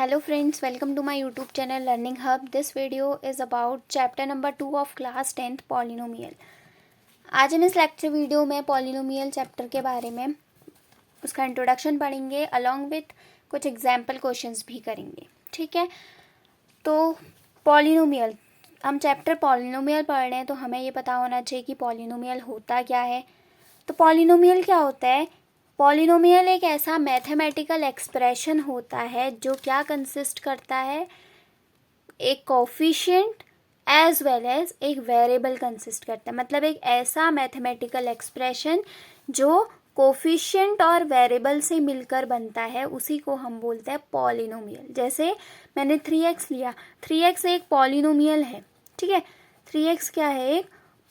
Hello friends, welcome to my YouTube channel Learning Hub. This video is about chapter number 2 of class 10th polynomial. आज हम इस lecture video में polynomial chapter के बारे में उसका इंट्रोडक्शन पढ़ेंगे अलॉन्ग विथ कुछ एग्जाम्पल क्वेश्चंस भी करेंगे. ठीक है, तो पॉलिनोमियल, हम चैप्टर पॉलिनोमियल पढ़ रहे हैं तो हमें ये पता होना चाहिए कि पॉलिनोमियल होता क्या है. तो पॉलिनोमियल क्या होता है? पॉलिनोमियल एक ऐसा मैथमेटिकल एक्सप्रेशन होता है जो क्या कंसिस्ट करता है, एक कोफिशिएंट एज वेल एज एक वेरिएबल कंसिस्ट करता है. मतलब एक ऐसा मैथमेटिकल एक्सप्रेशन जो कोफिशिएंट और वेरिएबल से मिलकर बनता है, उसी को हम बोलते हैं पॉलिनोमियल. जैसे मैंने 3x लिया, 3x एक पॉलिनोमियल है. ठीक है, 3x क्या है? एक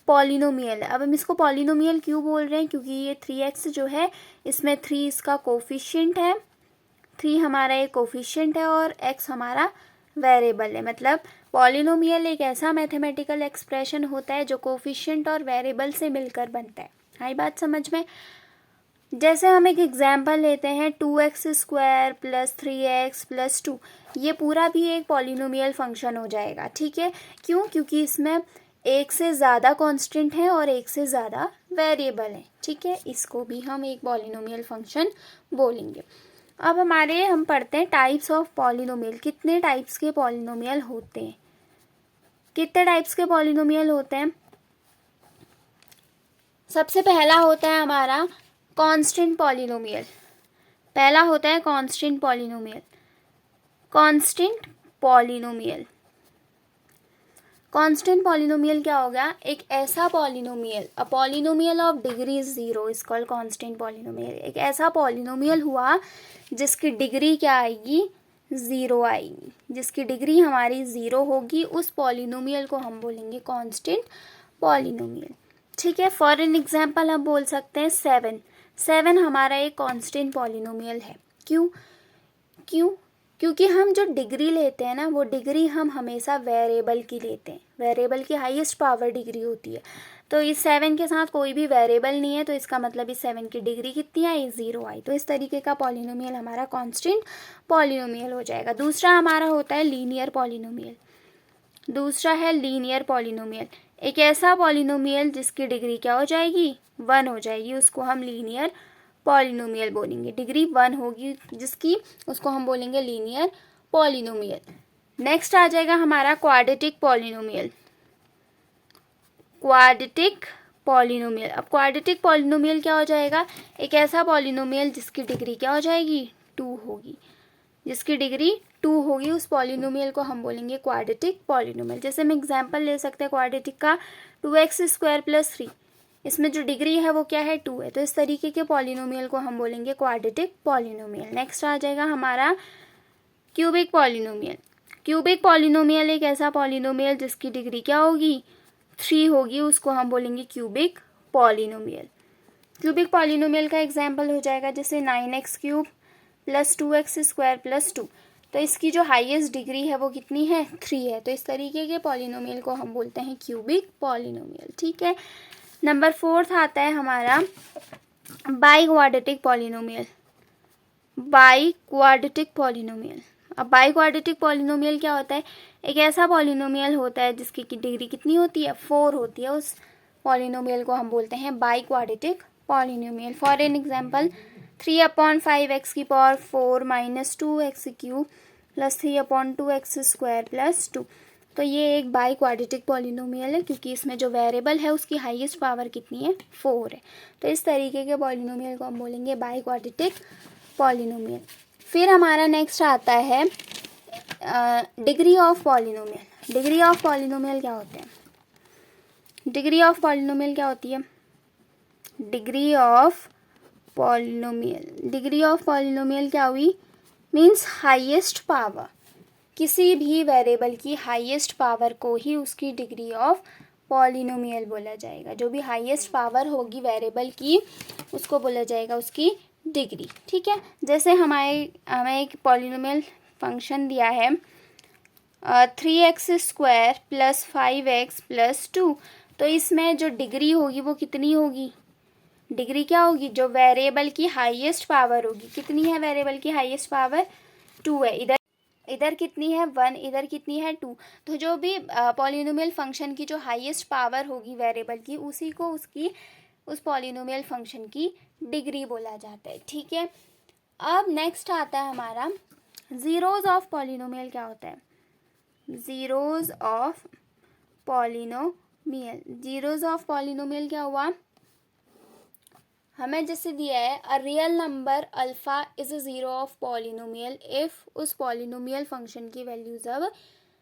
पॉलिनोमियल. अब हम इसको पॉलिनोमियल क्यों बोल रहे हैं? क्योंकि ये 3x जो है इसमें 3 इसका कोफिशिएंट है, 3 हमारा एक कोफिशिएंट है और x हमारा वेरिएबल है. मतलब पॉलिनोमियल एक ऐसा मैथमेटिकल एक्सप्रेशन होता है जो कोफिशिएंट और वेरिएबल से मिलकर बनता है. आई बात समझ में? जैसे हम एक एग्जाम्पल लेते हैं 2x² प्लस 3x प्लस 2. ये पूरा भी एक पॉलिनोमियल फंक्शन हो जाएगा. ठीक है, क्यों? क्योंकि इसमें एक से ज़्यादा कांस्टेंट है और एक से ज़्यादा वेरिएबल है. ठीक है, इसको भी हम एक पॉलिनोमियल फंक्शन बोलेंगे. अब हम पढ़ते हैं टाइप्स ऑफ पॉलिनोमियल. कितने टाइप्स के पॉलिनोमियल होते हैं? कितने टाइप्स के पॉलिनोमियल होते हैं? सबसे पहला होता है हमारा कांस्टेंट पॉलिनोमियल. पहला होता है constant polynomial. Constant polynomial, constant polynomial क्या होगा? एक ऐसा polynomial, a polynomial of degree 0 is called constant polynomial. एक ऐसा पॉलिनोमियल हुआ जिसकी डिग्री क्या आएगी? 0 आएगी. जिसकी डिग्री हमारी 0 होगी, उस पॉलिनोमियल को हम बोलेंगे कांस्टेंट पॉलिनोमियल. ठीक है, फॉर एन एग्जाम्पल हम बोल सकते हैं 7 हमारा एक कांस्टेंट पॉलिनोमियल है. क्यों? क्योंकि हम जो डिग्री लेते हैं ना, वो डिग्री हम हमेशा वेरिएबल की लेते हैं. वेरिएबल की हाईएस्ट पावर डिग्री होती है. तो इस 7 के साथ कोई भी वेरिएबल नहीं है, तो इसका मतलब इस 7 की डिग्री कितनी आई? 0 आई. तो इस तरीके का पॉलिनोमियल हमारा कांस्टेंट पॉलिनोमियल हो जाएगा. दूसरा हमारा होता है लीनियर पॉलिनोमियल. दूसरा है लीनियर पॉलिनोमियल. एक ऐसा पॉलिनोमियल जिसकी डिग्री क्या हो जाएगी? 1 हो जाएगी. उसको हम लीनियर पॉलिनोमियल बोलेंगे. डिग्री 1 होगी जिसकी, उसको हम बोलेंगे लीनियर पॉलिनोमियल. नेक्स्ट आ जाएगा हमारा क्वाड्रेटिक पॉलिनोमियल. Quadratic polynomial. अब क्वाड्रेटिक पॉलिनोमियल क्या हो जाएगा? एक ऐसा पॉलिनोमियल जिसकी डिग्री क्या हो जाएगी? 2 होगी. जिसकी डिग्री 2 होगी, उस पॉलिनोमियल को हम बोलेंगे क्वाड्रेटिक पॉलिनोमियल. जैसे हम एग्जाम्पल ले सकते हैं क्वाड्रेटिक का 2x² प्लस 3. इसमें जो डिग्री है वो क्या है? 2 है. तो इस तरीके के पॉलिनोमियल को हम बोलेंगे क्वाड्रेटिक पॉलिनोमियल. नेक्स्ट आ जाएगा हमारा क्यूबिक पॉलिनोमियल. क्यूबिक पॉलिनोमियल एक ऐसा पॉलिनोमियल जिसकी डिग्री क्या होगी? 3 होगी. उसको हम बोलेंगे क्यूबिक पॉलिनोमियल. क्यूबिक पॉलिनोमियल का एग्जाम्पल हो जाएगा जैसे 9x³ प्लस 2x² प्लस 2. तो इसकी जो हाईएस्ट डिग्री है वो कितनी है? 3 है. तो इस तरीके के पॉलिनोमियल को हम बोलते हैं क्यूबिक पॉलिनोमियल. ठीक है, नंबर 4 आता है हमारा by quadratic polynomial. By quadratic polynomial. अब बाई क्वाड्रेटिक पॉलिनोमियल क्या होता है? एक ऐसा पॉलिनोमियल होता है जिसकी डिग्री कितनी होती है? 4 होती है. उस पॉलिनोमियल को हम बोलते हैं by quadratic polynomial. For an example 3/5x⁴ minus 2x³ plus 3/2x² plus 2. तो ये एक बाई क्वाड्रेटिक पॉलिनोमियल है क्योंकि इसमें जो वेरिएबल है उसकी हाईएस्ट पावर कितनी है? 4 है. तो इस तरीके के पॉलिनोमियल को हम बोलेंगे बाई क्वाड्रेटिक पॉलिनोमियल. फिर हमारा नेक्स्ट आता है degree of polynomial. Degree of polynomial क्या होते हैं? डिग्री ऑफ पॉलिनोमियल क्या होती है? Degree of polynomial. Degree of polynomial क्या हुई? Means highest power. किसी भी वेरिएबल की हाईएस्ट पावर को ही उसकी डिग्री ऑफ पॉलिनोमियल बोला जाएगा. जो भी हाईएस्ट पावर होगी वेरिएबल की, उसको बोला जाएगा उसकी डिग्री. ठीक है, जैसे हमें एक पॉलिनोमियल फंक्शन दिया है 3x² प्लस 5x प्लस 2. तो इसमें जो डिग्री होगी वो कितनी होगी? डिग्री क्या होगी? जो वेरिएबल की हाईएस्ट पावर होगी. कितनी है वेरिएबल की हाईएस्ट पावर? 2 है. इधर इधर कितनी है 1, इधर कितनी है 2। तो जो भी पॉलिनोमियल फंक्शन की जो हाईएस्ट पावर होगी वेरिएबल की, उसी को उस पॉलिनोमियल फंक्शन की डिग्री बोला जाता है। ठीक है, अब नेक्स्ट आता है हमारा ज़ीरोज़ ऑफ पॉलिनोमियल। क्या होता है zeros of polynomial? Zeros of polynomial क्या हुआ, हमें जैसे दिया है a real number alpha is a zero of polynomial if उस पॉलिनोमियल फंक्शन की वैल्यू जब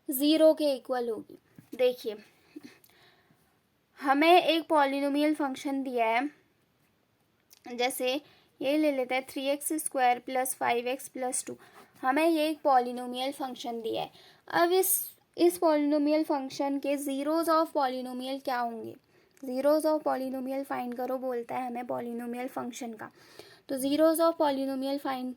ज़ीरो के इक्वल होगी। देखिए, हमें एक पॉलिनोमियल फंक्शन दिया है, जैसे ये ले लेते हैं 3x² + 5x + 2। हमें ये एक पॉलिनोमियल फंक्शन दिया है। अब इस पॉलिनोमियल फंक्शन के ज़ीरोज़ ऑफ पॉलिनोमियल क्या होंगे? ज़ीरोज़ ऑफ पॉलिनोमियल फाइंड करो बोलता है हमें पॉलिनोमियल फंक्शन का। तो ज़ीरोज़ ऑफ पॉलिनोमियल फाइंड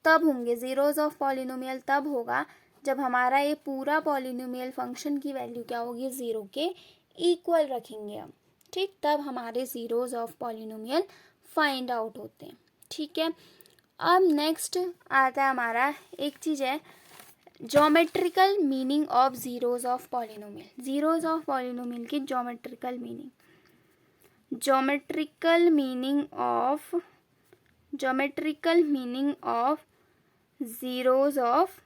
तब होंगे, ज़ीरोज़ ऑफ पॉलिनोमियल तब होगा जब हमारा ये पूरा पॉलिनोमियल फंक्शन की वैल्यू क्या होगी, ज़ीरो के इक्वल रखेंगे हम। ठीक, तब हमारे zeros of polynomial find out होते हैं। ठीक है, अब नेक्स्ट आता है हमारा एक चीज़ है geometrical meaning of zeros of polynomial. Zeros of polynomial की geometrical meaning, geometrical meaning of zeros of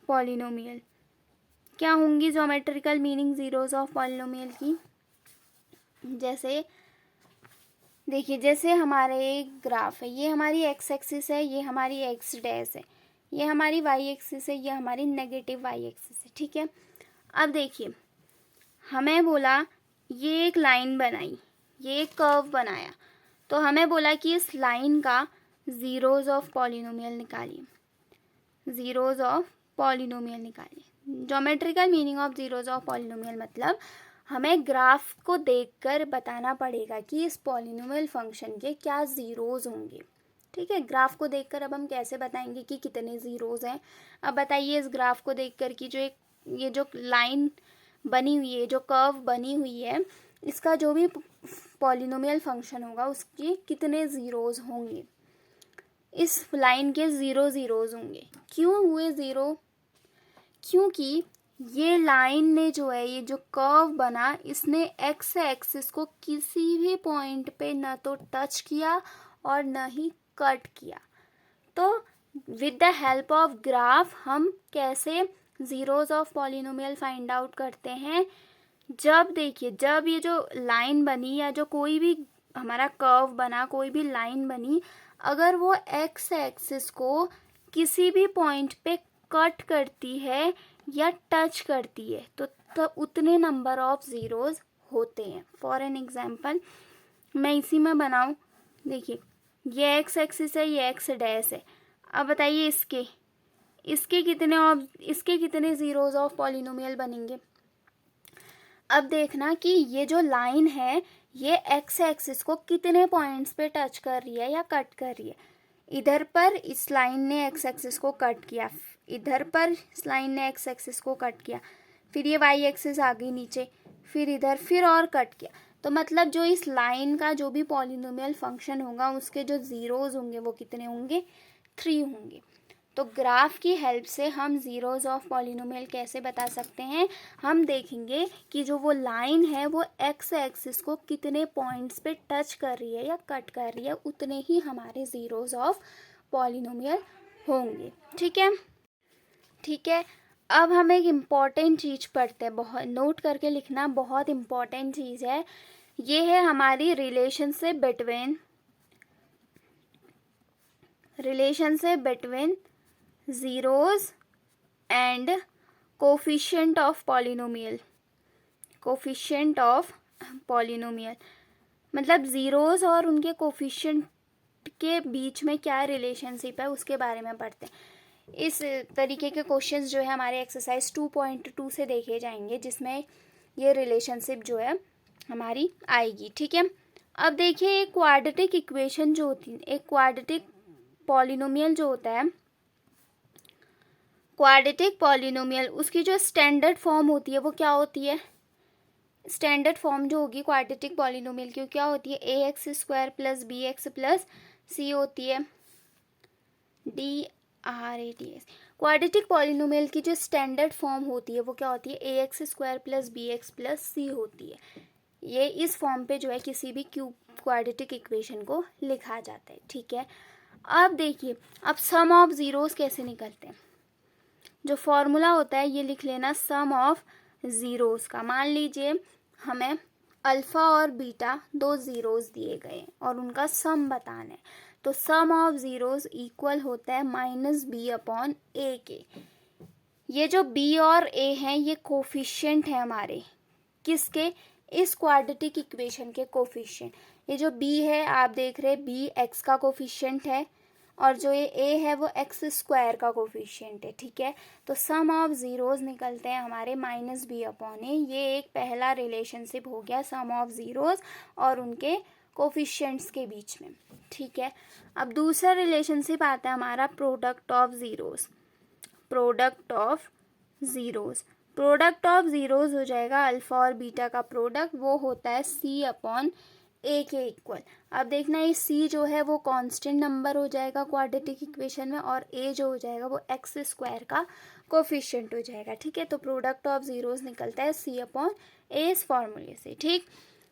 polynomial क्या होंगी? Geometrical meaning zeros of polynomial की, जैसे देखिए, जैसे हमारे एक ग्राफ है, ये हमारी एक्स एक्सिस है, ये हमारी एक्स डैश है, ये हमारी वाई एक्सिस है, ये हमारी नेगेटिव वाई एक्सिस है। ठीक है, अब देखिए, हमें बोला ये एक लाइन बनाई, ये एक कर्व बनाया, तो हमें बोला कि इस लाइन का ज़ीरोज़ ऑफ पॉलिनोमियल निकालिए, ज़ीरोज़ ऑफ पॉलिनोमियल निकालिए। Geometrical meaning of zeros of polynomial मतलब हमें ग्राफ को देखकर बताना पड़ेगा कि इस पॉलिनोमियल फंक्शन के क्या ज़ीरोज़ होंगे। ठीक है, ग्राफ को देखकर अब हम कैसे बताएंगे कि कितने ज़ीरोज़ हैं? अब बताइए, इस ग्राफ को देखकर कि ये जो लाइन बनी हुई है, जो कर्व बनी हुई है, इसका जो भी पॉलिनोमियल फंक्शन होगा उसके कितने ज़ीरोज़ होंगे? इस लाइन के ज़ीरोज़ होंगे। क्यों हुए ज़ीरो? क्योंकि ये लाइन ने जो है, ये जो कर्व बना, इसने एक्स एक्सिस को किसी भी पॉइंट पे न तो टच किया और न ही कट किया। तो with the help of graph हम कैसे zeros of polynomial find out करते हैं? जब देखिए, जब ये जो लाइन बनी या जो कोई भी हमारा कर्व बना, कोई भी लाइन बनी, अगर वो एक्स एक्सिस को किसी भी पॉइंट पे कट करती है या टच करती है, तो तब उतने नंबर ऑफ ज़ीरोज़ होते हैं। फॉर एन एग्जांपल मैं इसी में बनाऊं, देखिए, ये एक्स एक्सिस है, ये एक्स डैश है। अब बताइए, इसके कितने ज़ीरोज़ ऑफ पॉलिनोमियल बनेंगे? अब देखना कि ये जो लाइन है, ये एक्स एक्सिस को कितने पॉइंट्स पे टच कर रही है या कट कर रही है। इधर पर इस लाइन ने एक्स एक्सिस को कट किया, इधर पर इस लाइन ने एक्स एक्सिस को कट किया, फिर ये वाई एक्सिस आ गई नीचे, फिर इधर फिर और कट किया। तो मतलब जो इस लाइन का जो भी पॉलिनोमियल फंक्शन होगा, उसके जो ज़ीरोज़ होंगे वो कितने होंगे? 3 होंगे। तो ग्राफ की हेल्प से हम ज़ीरोज़ ऑफ पॉलिनोमियल कैसे बता सकते हैं? हम देखेंगे कि जो वो लाइन है वो एक्स एक्सिस को कितने पॉइंट्स पे टच कर रही है या कट कर रही है, उतने ही हमारे ज़ीरोज़ ऑफ पॉलिनोमियल होंगे। ठीक है, ठीक है। अब हम एक इम्पॉर्टेंट चीज़ पढ़ते हैं, बहुत नोट करके लिखना, बहुत इम्पॉर्टेंट चीज़ है। ये है हमारी relationship between zeros and coefficient of polynomial. मतलब ज़ीरोज़ और उनके कोफिशिएंट के बीच में क्या रिलेशनशिप है, उसके बारे में पढ़ते हैं। इस तरीके के क्वेश्चंस जो है हमारे एक्सरसाइज 2.2 से देखे जाएंगे, जिसमें ये रिलेशनशिप जो है हमारी आएगी। ठीक है, अब देखिए, एक क्वाड्रेटिक इक्वेशन जो होती है, एक क्वाड्रेटिक पॉलिनोमियल जो होता है, क्वाड्रेटिक पॉलिनोमियल, उसकी जो स्टैंडर्ड फॉर्म होती है वो क्या होती है? स्टैंडर्ड फॉर्म जो होगी क्वाड्रेटिक पॉलिनोमियल की, क्या होती है? ax² + bx + c होती है, dy RATS। क्वाड्रेटिक पॉलिनोमियल की जो स्टैंडर्ड फॉर्म होती है वो क्या होती है, AX² plus BX plus C होती है। ये इस फॉर्म पे जो है किसी भी क्वाड्रेटिक इक्वेशन को लिखा जाता है, ठीक है। अब देखिए, अब सम ऑफ ज़ीरोज़ कैसे निकलते हैं। जो फॉर्मूला होता है ये लिख लेना सम ऑफ ज़ीरोज़ का। मान लीजिए हमें अल्फ़ा और बीटा दो ज़ीरोज़ दिए गए और उनका सम बताना है, तो सम ऑफ ज़ीरोज़ इक्वल होता है -b/a के। ये जो b और a हैं ये कोफिशिएंट है हमारे, किसके, इस क्वाड्रेटिक इक्वेशन के कोफिशिएंट। ये जो b है आप देख रहे हैं b x का कोफिशिएंट है और जो ये a है वो x² का कोफिशिएंट है, ठीक है। तो सम ऑफ ज़ीरोज़ निकलते हैं हमारे -b/a। ये एक पहला रिलेशनशिप हो गया सम ऑफ ज़ीरोज़ और उनके कोफिशिएंट्स के बीच में, ठीक है। अब दूसरा रिलेशनशिप आता है हमारा product of zeros. Product of zeros, product of zeros हो जाएगा अल्फ़ा और बीटा का प्रोडक्ट, वो होता है C/a के इक्वल। अब देखना ये C जो है वो कांस्टेंट नंबर हो जाएगा क्वाड्रेटिक इक्वेशन में और A जो हो जाएगा वो x² का कोफिशिएंट हो जाएगा, ठीक है। तो प्रोडक्ट ऑफ ज़ीरोज़ निकलता है C/a इस फॉर्मूले से, ठीक।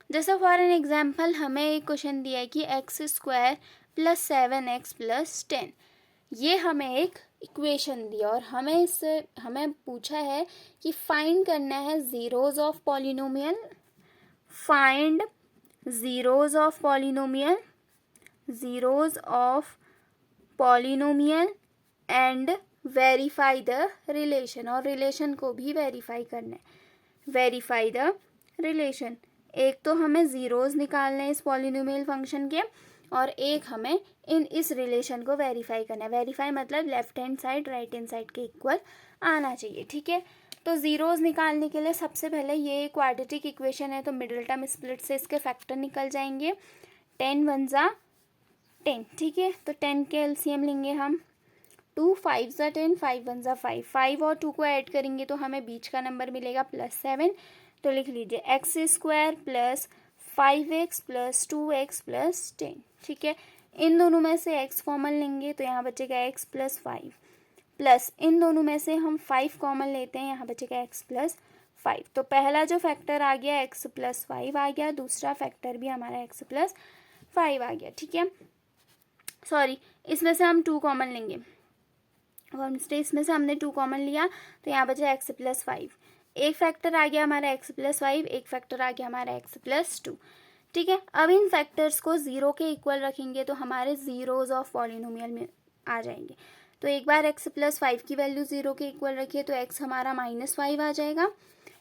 जैसे फॉर एन एग्जाम्पल हमें एक क्वेश्चन दिया है कि x² प्लस 7x प्लस 10, ये हमें एक इक्वेशन दिया और हमें पूछा है कि फाइंड करना है zeros of polynomial, find zeros of polynomial, zeros of polynomial and verify the relation, और रिलेशन को भी वेरीफाई करना है। वेरीफाई द रिलेशन, एक तो हमें ज़ीरोज़ निकालने हैं इस पॉलिनोमियल फंक्शन के और एक हमें इस रिलेशन को वेरीफाई करना है। वेरीफाई मतलब left hand side right hand side के इक्वल आना चाहिए, ठीक है। तो ज़ीरोज़ निकालने के लिए सबसे पहले ये क्वाड्रेटिक इक्वेशन है तो मिडिल टर्म स्प्लिट से इसके फैक्टर निकल जाएंगे। 10 × 1 = 10, ठीक है। तो 10 के एलसीएम लेंगे हम, 2 × 5 = 10, 5 × 1 = 5, 5 और 2 को ऐड करेंगे तो हमें बीच का नंबर मिलेगा +7। तो लिख लीजिए x² plus 5x plus 2x plus 10, ठीक है। इन दोनों में से x कॉमन लेंगे तो यहाँ बचेगा x प्लस 5 प्लस इन दोनों में से हम 5 कॉमन लेते हैं, यहाँ बचेगा x प्लस 5। तो पहला जो फैक्टर आ गया x प्लस 5 आ गया, दूसरा फैक्टर भी हमारा x प्लस 5 आ गया, ठीक है। सॉरी, इसमें से हम 2 कॉमन लेंगे और इसमें से हमने 2 कॉमन लिया तो यहाँ बचा x प्लस 5। एक फैक्टर आ गया हमारा x प्लस 5, एक फैक्टर आ गया हमारा x प्लस 2, ठीक है। अब इन फैक्टर्स को 0 के इक्वल रखेंगे तो हमारे ज़ीरोज़ ऑफ पॉलिनोमियल में आ जाएंगे। तो एक बार x प्लस 5 की वैल्यू 0 के इक्वल रखिए तो x हमारा -5 आ जाएगा,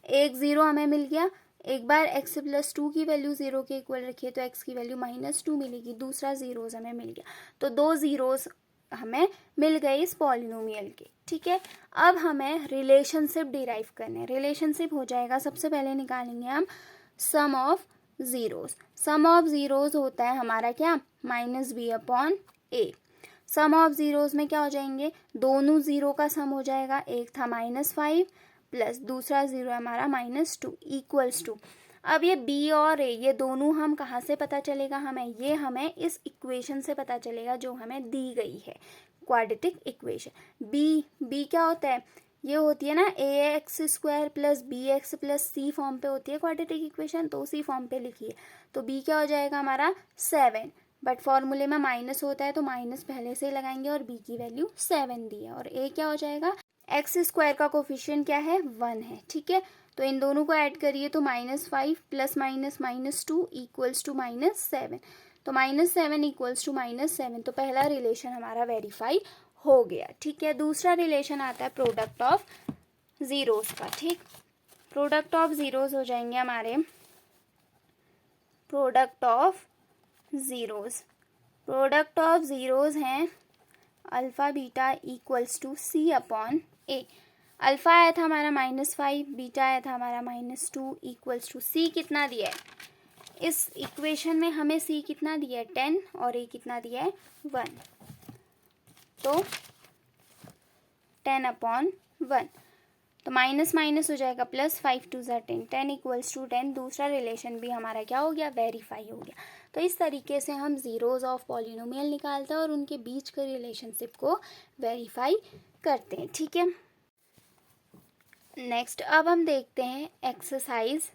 एक 0 हमें मिल गया। एक बार x प्लस 2 की वैल्यू 0 के इक्वल रखिए तो x की वैल्यू -2 मिलेगी, दूसरा ज़ीरोज़ हमें मिल गया। तो 2 ज़ीरोज़ हमें मिल गए इस पॉलिनोमियल के, ठीक है। अब हमें रिलेशनशिप डिराइव करने हैं। रिलेशनशिप हो जाएगा, सबसे पहले निकालेंगे हम sum of zeros. Sum of zeros होता है हमारा क्या, -b/a। सम ऑफ ज़ीरोज़ में क्या हो जाएंगे, दोनों ज़ीरो का सम हो जाएगा, एक था -5 प्लस दूसरा ज़ीरो हमारा -2 इक्वल्स टू। अब ये b और a ये दोनों हम कहाँ से पता चलेगा हमें, ये हमें इस इक्वेशन से पता चलेगा जो हमें दी गई है, क्वाड्रेटिक इक्वेशन। b क्या होता है, ये होती है ना ax² plus bx plus c form पे होती है क्वाड्रेटिक इक्वेशन, तो उसी फॉर्म पे लिखिए। तो b क्या हो जाएगा हमारा 7, बट फॉर्मूले में माइनस होता है तो माइनस पहले से लगाएंगे और b की वैल्यू 7 दी है। और a क्या हो जाएगा, x² का कोफिशिएंट क्या है, 1 है, ठीक है। तो इन दोनों को ऐड करिए तो -5 प्लस -2 इक्वल्स टू -7, तो -7 इक्वल्स टू -7। तो पहला रिलेशन हमारा वेरीफाई हो गया, ठीक है। दूसरा रिलेशन आता है प्रोडक्ट ऑफ ज़ीरोज़ का, ठीक। प्रोडक्ट ऑफ ज़ीरोज़ हो जाएंगे हमारे product of zeros. Product of zeros हैं alpha beta equals to C/a। Alpha आया था हमारा -5, बीटा आया था हमारा -2 इक्वल्स टू C कितना दिया है, इस इक्वेशन में हमें C कितना दिया है 10 और A कितना दिया है 1, तो 10/1। तो माइनस माइनस हो जाएगा प्लस, 5 2 ज़ा 10, 10 इक्वल्स टू 10। दूसरा रिलेशन भी हमारा क्या हो गया, वेरीफाई हो गया। तो इस तरीके से हम ज़ीरोज़ ऑफ पॉलिनोमियल निकालते हैं और उनके बीच के रिलेशनशिप को वेरीफाई करते हैं। ठीक है, नेक्स्ट अब हम देखते हैं एक्सरसाइज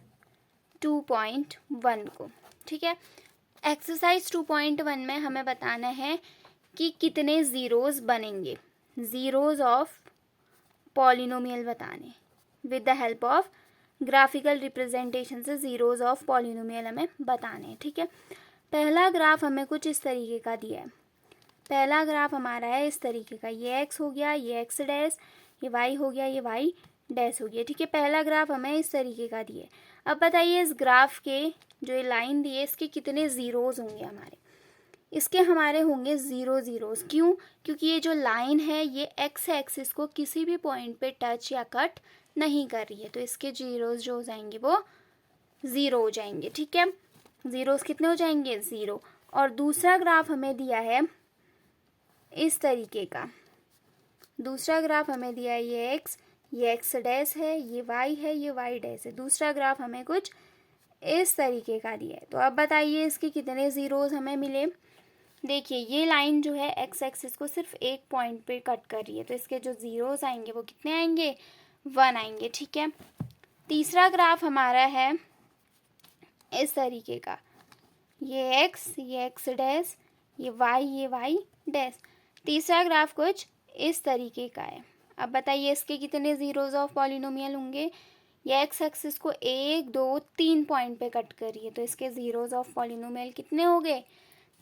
2.1 को। ठीक है, एक्सरसाइज 2.1 में हमें बताना है कि कितने ज़ीरोज़ बनेंगे, ज़ीरोज़ ऑफ पॉलिनोमियल बताने with the help of graphical representation से ज़ीरोज़ ऑफ पॉलिनोमियल हमें बताने हैं। ठीक है, पहला ग्राफ हमें कुछ इस तरीके का दिया है। पहला ग्राफ हमारा है इस तरीके का, ये एक्स हो गया, ये एक्स डैश, ये वाई हो गया, ये वाई डैश हो गया। ठीक है, पहला ग्राफ हमें इस तरीके का दिया है। अब बताइए इस ग्राफ के जो ये लाइन दी है इसके कितने ज़ीरोज़ होंगे हमारे, इसके हमारे होंगे 0 ज़ीरोज़। क्यों? क्योंकि ये जो लाइन है ये एक्स एक्सिस को किसी भी पॉइंट पे टच या कट नहीं कर रही है, तो इसके ज़ीरोज़ जो हो जाएंगे वो 0 हो जाएंगे। ठीक है, ज़ीरोज़ कितने हो जाएंगे, 0। और दूसरा ग्राफ हमें दिया है इस तरीके का, दूसरा ग्राफ हमें दिया है ये एक्स डैश है, ये वाई है, ये वाई डैश है। दूसरा ग्राफ हमें कुछ इस तरीके का दिया है। तो अब बताइए इसके कितने ज़ीरोज़ हमें मिले। देखिए ये लाइन जो है एक्स एक्सिस को सिर्फ एक पॉइंट पे कट कर रही है, तो इसके जो ज़ीरोज़ आएंगे वो कितने आएंगे, 1 आएंगे। ठीक है, तीसरा ग्राफ हमारा है इस तरीके का, ये एक्स डैश, ये वाई डैश। तीसरा ग्राफ कुछ इस तरीके का है। अब बताइए इसके कितने ज़ीरोज़ ऑफ पॉलिनोमियल होंगे। ये एक्स एक्सिस को 1 2 3 पॉइंट पे कट कर रही है, तो इसके ज़ीरोज़ ऑफ पॉलिनोमियल कितने हो गए,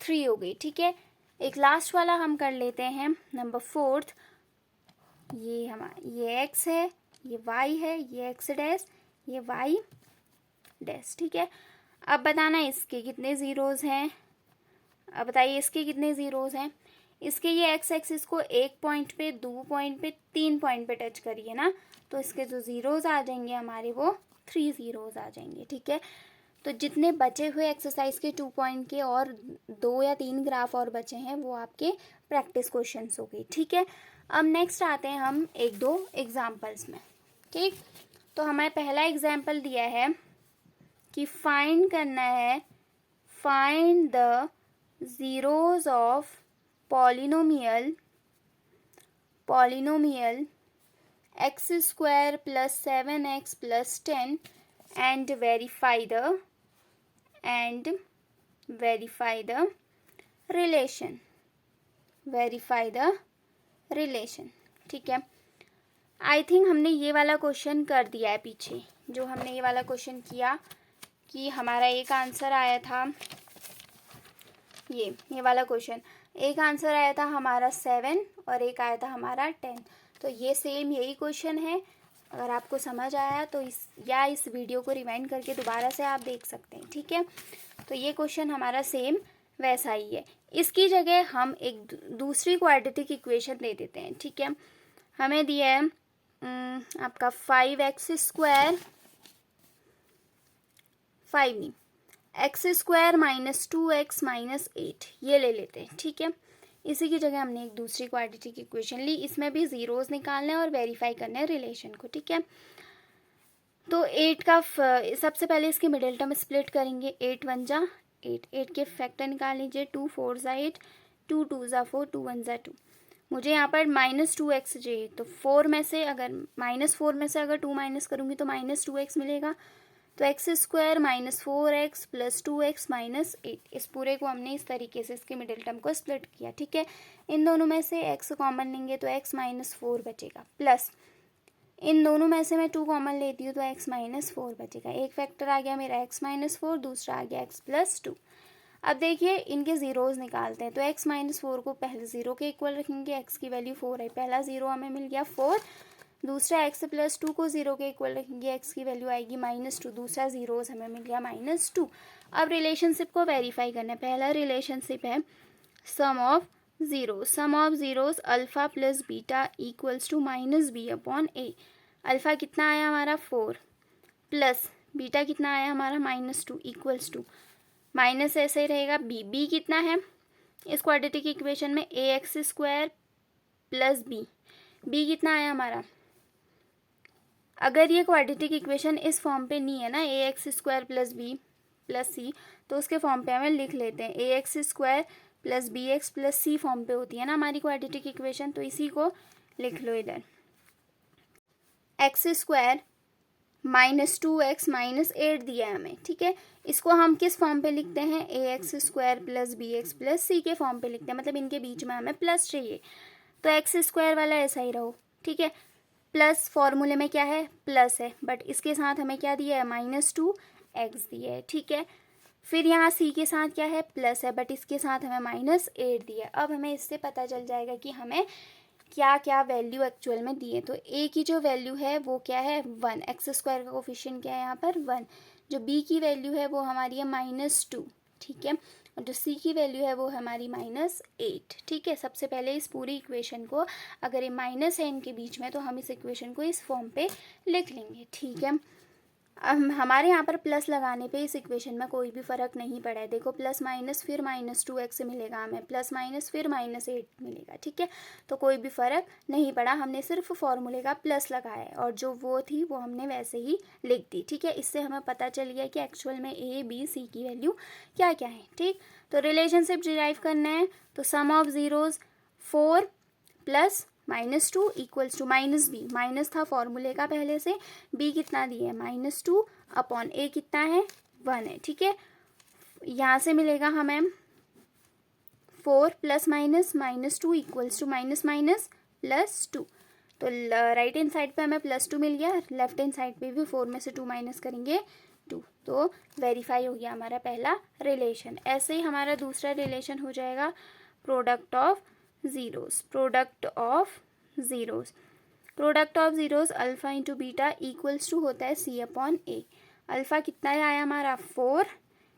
3 हो गई। ठीक है, एक लास्ट वाला हम कर लेते हैं, नंबर 4। ये हमारा ये एक्स है, ये वाई है, ये एक्स डैश, ये वाई डैश। ठीक है, अब बताना इसके कितने ज़ीरोज़ हैं। अब बताइए इसके कितने ज़ीरोज़ हैं। इसके ये एक्स एक्सिस को 1 पॉइंट पे, 2 पॉइंट पे, 3 पॉइंट पे टच करिए ना, तो इसके जो ज़ीरोज़ आ जाएंगे हमारे वो 3 ज़ीरोज़ आ जाएंगे। ठीक है, तो जितने बचे हुए एक्सरसाइज के 2 पॉइंट के और 2 या 3 ग्राफ और बचे हैं वो आपके प्रैक्टिस क्वेश्चंस हो गए। ठीक है, अब नेक्स्ट आते हैं हम 1-2 एग्जाम्पल्स में। ठीक, तो हमें पहला एग्जाम्पल दिया है कि फाइंड करना है, find the zeros of polynomial x square plus 7x plus 10 and verify the relation, ठीक है, आई थिंक हमने ये वाला क्वेश्चन कर दिया है पीछे, जो हमने ये वाला क्वेश्चन किया कि हमारा एक आंसर आया था, ये वाला क्वेश्चन, एक आंसर आया था हमारा 7 और एक आया था हमारा 10। तो ये सेम यही क्वेश्चन है। अगर आपको समझ आया तो इस वीडियो को रिवाइंड करके दोबारा से आप देख सकते हैं। ठीक है, तो ये क्वेश्चन हमारा सेम वैसा ही है। इसकी जगह हम एक दूसरी क्वाड्रेटिक इक्वेशन दे देते हैं। ठीक है, हमें दिया है आपका 5x स्क्वायर, 5 नहीं, x square minus 2x minus 8, ये ले लेते हैं। ठीक है, इसी की जगह हमने एक दूसरी क्वाड्रेटिक इक्वेशन ली, इसमें भी ज़ीरोज़ निकालने और वेरीफाई करना है रिलेशन को। ठीक है, तो 8 का सबसे पहले इसके मिडिल टर्म स्प्लिट करेंगे, 8 1 जा 8, 8 के फैक्टर निकाल लीजिए, 2 4 ज़ा 8, 2 2 ज़ा 4, 2 1 ज़ा 2। मुझे यहाँ पर -2x चाहिए, तो 4 में से अगर -4 में से अगर 2 माइनस करूँगी तो -2x मिलेगा। तो x square minus 4x plus 2x minus 8, इस पूरे को हमने इस तरीके से इसके मिडिल टर्म को स्प्लिट किया। ठीक है, इन दोनों में से x कॉमन लेंगे तो x माइनस 4 बचेगा, प्लस इन दोनों में से मैं 2 कॉमन लेती हूँ तो x माइनस 4 बचेगा। एक फैक्टर आ गया मेरा x माइनस 4, दूसरा आ गया x प्लस 2। अब देखिए इनके ज़ीरोज़ निकालते हैं, तो x माइनस 4 को पहले 0 के इक्वल रखेंगे, x की वैल्यू 4 है, पहला 0 हमें मिल गया 4, दूसरा x प्लस 2 को 0 के इक्वल रखेंगे, x की वैल्यू आएगी -2, दूसरा ज़ीरोज़ हमें मिल गया -2। अब रिलेशनशिप को वेरीफाई करना है। पहला रिलेशनशिप है sum of zeros alpha plus beta equals to -b/a। Alpha कितना आया हमारा 4, प्लस बीटा कितना आया हमारा -2 इक्वल्स टू, माइनस ऐसे ही रहेगा, b कितना है इस क्वाड्रेटिक इक्वेशन में, ax स्क्वायर प्लस b कितना आया हमारा अगर ये क्वाड्रेटिक इक्वेशन इस फॉर्म पे नहीं है ना, a x square plus b plus c, तो उसके फॉर्म पे हमें लिख लेते हैं a x square plus b x plus c form पे होती है ना हमारी क्वाड्रेटिक इक्वेशन, तो इसी को लिख लो इधर। X square minus 2x minus 8 दिया है हमें, ठीक है। इसको हम किस फॉर्म पे लिखते हैं, a x square plus b x plus c के फॉर्म पे लिखते हैं, मतलब इनके बीच में हमें प्लस चाहिए, तो एक्स स्क्वायर वाला ऐसा ही रहो, ठीक है। प्लस फॉर्मूले में क्या है, प्लस है, बट इसके साथ हमें क्या दिया है, -2x दिया है, ठीक है। फिर यहाँ सी के साथ क्या है, प्लस है, बट इसके साथ हमें -8 दिया है। अब हमें इससे पता चल जाएगा कि हमें क्या क्या वैल्यू एक्चुअल में दिए। तो ए की जो वैल्यू है वो क्या है, 1, एक्स स्क्वायर का कोफिशिएंट क्या है यहाँ पर 1। जो बी की वैल्यू है वो हमारी है -2, ठीक है। और जो सी की वैल्यू है वो हमारी -8, ठीक है। सबसे पहले इस पूरी इक्वेशन को, अगर ये माइनस है इनके बीच में, तो हम इस इक्वेशन को इस फॉर्म पे लिख लेंगे, ठीक है। हमारे यहाँ पर प्लस लगाने पे इस इक्वेशन में कोई भी फ़र्क नहीं पड़ा है। देखो प्लस माइनस फिर -2x मिलेगा हमें, प्लस माइनस फिर -8 मिलेगा, ठीक है। तो कोई भी फ़र्क नहीं पड़ा, हमने सिर्फ फॉर्मूले का प्लस लगाया है और जो वो थी वो हमने वैसे ही लिख दी, ठीक है। इससे हमें पता चल गया कि एक्चुअल में ए बी सी की वैल्यू क्या क्या है, ठीक। तो रिलेशनशिप डिराइव करना है, तो sum of zeros 4 plus -2 equals to -b, minus था फॉर्मूले का पहले से, b कितना दिया है -2 अपॉन a कितना है 1 है, ठीक है। यहाँ से मिलेगा हमें 4 प्लस -2 इक्वल्स टू -2, तो राइट हैंड साइड पे हमें +2 मिल गया, लेफ्ट हैंड साइड पे भी 4 में से 2 माइनस करेंगे 2, तो वेरीफाई हो गया हमारा पहला रिलेशन। ऐसे ही हमारा दूसरा रिलेशन हो जाएगा product of zeros, product of zeros alpha into beta equals to होता है c अपॉन a। अल्फ़ा कितना आया हमारा 4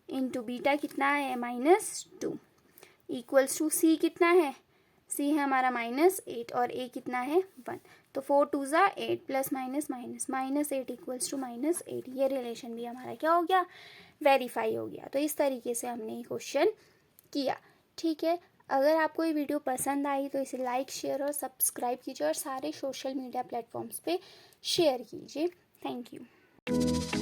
इंटू बीटा कितना है -2 इक्वल्स टू c कितना है, c है हमारा -8 और a कितना है 1, तो 4 2 ज़ा 8 plus minus minus -8 equals to -8। ये रिलेशन भी हमारा क्या हो गया, वेरीफाई हो गया। तो इस तरीके से हमने ये क्वेश्चन किया, ठीक है। अगर आपको ये वीडियो पसंद आई तो इसे लाइक शेयर और सब्सक्राइब कीजिए और सारे सोशल मीडिया प्लेटफॉर्म्स पे शेयर कीजिए। Thank you.